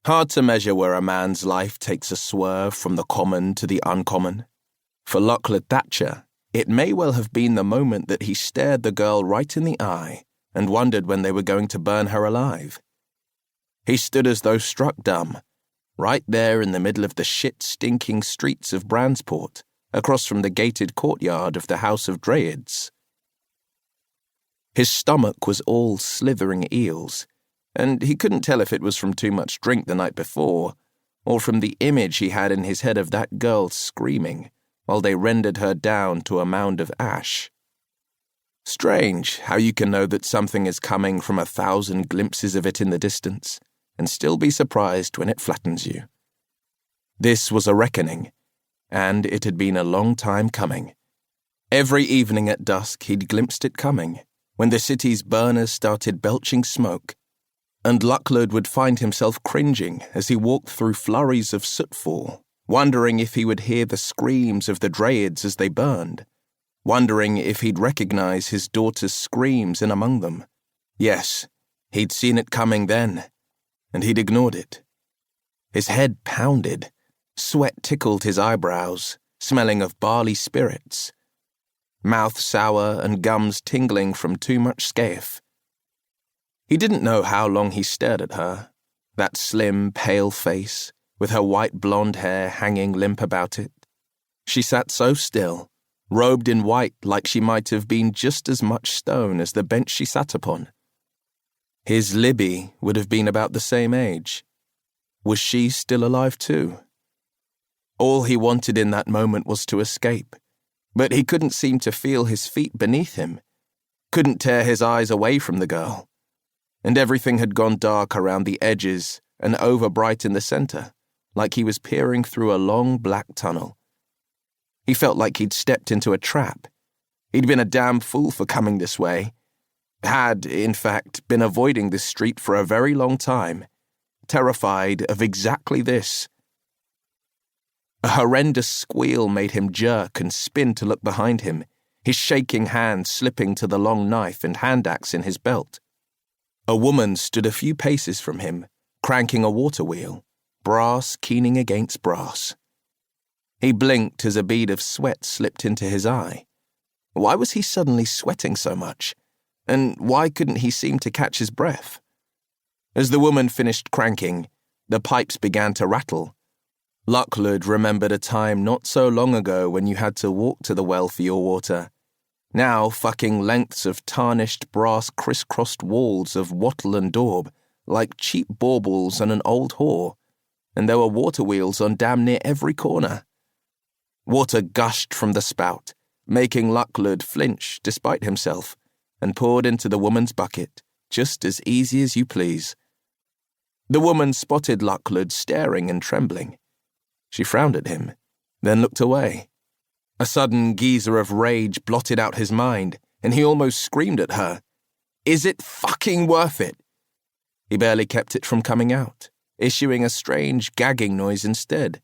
Hard to measure where a man's life takes a swerve from the common to the uncommon. For Lockwood Thatcher, it may well have been the moment that he stared the girl right in the eye and wondered when they were going to burn her alive. He stood as though struck dumb, right there in the middle of the shit-stinking streets of Bransport, across from the gated courtyard of the House of Draids. His stomach was all slithering eels, and he couldn't tell if it was from too much drink the night before, or from the image he had in his head of that girl screaming while they rendered her down to a mound of ash. Strange how you can know that something is coming from 1,000 glimpses of it in the distance, and still be surprised when it flattens you. This was a reckoning, and it had been a long time coming. Every evening at dusk he'd glimpsed it coming, when the city's burners started belching smoke, and Lockwood would find himself cringing as he walked through flurries of sootfall, wondering if he would hear the screams of the Draids as they burned, wondering if he'd recognize his daughter's screams in among them. Yes, he'd seen it coming then, and he'd ignored it. His head pounded, sweat tickled his eyebrows, smelling of barley spirits, mouth sour and gums tingling from too much scaife. He didn't know how long he stared at her, that slim, pale face, with her white blonde hair hanging limp about it. She sat so still, robed in white like she might have been just as much stone as the bench she sat upon. His Libby would have been about the same age. Was she still alive too? All he wanted in that moment was to escape, but he couldn't seem to feel his feet beneath him, couldn't tear his eyes away from the girl. And everything had gone dark around the edges and over bright in the center, like he was peering through a long black tunnel. He felt like he'd stepped into a trap. He'd been a damn fool for coming this way. Had, in fact, been avoiding this street for a very long time, terrified of exactly this. A horrendous squeal made him jerk and spin to look behind him, his shaking hand slipping to the long knife and hand axe in his belt. A woman stood a few paces from him, cranking a water wheel, brass keening against brass. He blinked as a bead of sweat slipped into his eye. Why was he suddenly sweating so much? And why couldn't he seem to catch his breath? As the woman finished cranking, the pipes began to rattle. Lockwood remembered a time not so long ago when you had to walk to the well for your water. Now fucking lengths of tarnished brass criss-crossed walls of wattle and daub, like cheap baubles on an old whore, and there were water wheels on damn near every corner. Water gushed from the spout, making Lockwood flinch despite himself, and poured into the woman's bucket, just as easy as you please. The woman spotted Lockwood staring and trembling. She frowned at him, then looked away. A sudden geyser of rage blotted out his mind, and he almost screamed at her. "Is it fucking worth it?" He barely kept it from coming out, issuing a strange gagging noise instead.